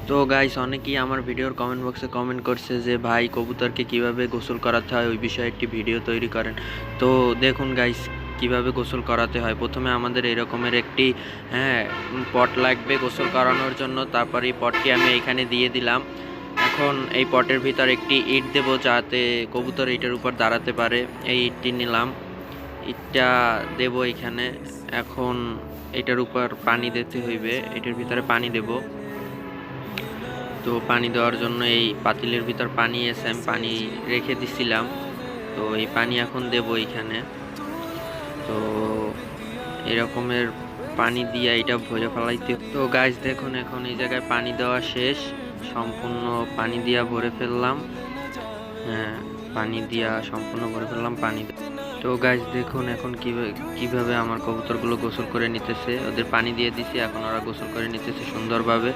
তো গাইস অনেকেই আমার ভিডিওর কমেন্ট বক্সে কমেন্ট করছে যে ভাই কবুতরকে কিভাবে গোসল করাতে হয় ওই বিষয়ে একটি ভিডিও তৈরি করেন। তো দেখুন গাইস কিভাবে গোসল করাতে হয়। প্রথমে আমাদের এরকমের একটি পট লাগবে গোসল করানোর জন্য। তারপর এই পটটি আমি এইখানে দিয়ে দিলাম। এখন এই পটের ভিতর একটি ইট দেব যাতে কবুতর এটার উপর দাঁড়াতে পারে। এই ইটটি নিলাম, ইটটা দেব এইখানে। এখন এটার উপর পানি দিতে হইবে, এটার ভিতরে পানি দেব। তো পানি দেওয়ার জন্য এই পাতিলের ভিতর পানি এসে আমি পানি রেখে দিছিলাম। তো এই পানি এখন দেব এইখানে। তো এরকমের পানি দিয়ে এটা ভরে ফেলাইতে। তো গাছ দেখুন এখন এই জায়গায় পানি দেওয়া শেষ, সম্পূর্ণ পানি দিয়া ভরে ফেললাম। হ্যাঁ, পানি দিয়া সম্পূর্ণ ভরে ফেললাম পানি। তো গাইস দেখুন এখন কিভাবে আমার কবুতরগুলো গোসল করে নিতেছে। ওদের পানি দিয়ে দিছি, এখন ওরা গোসল করে নিতেছে সুন্দরভাবে।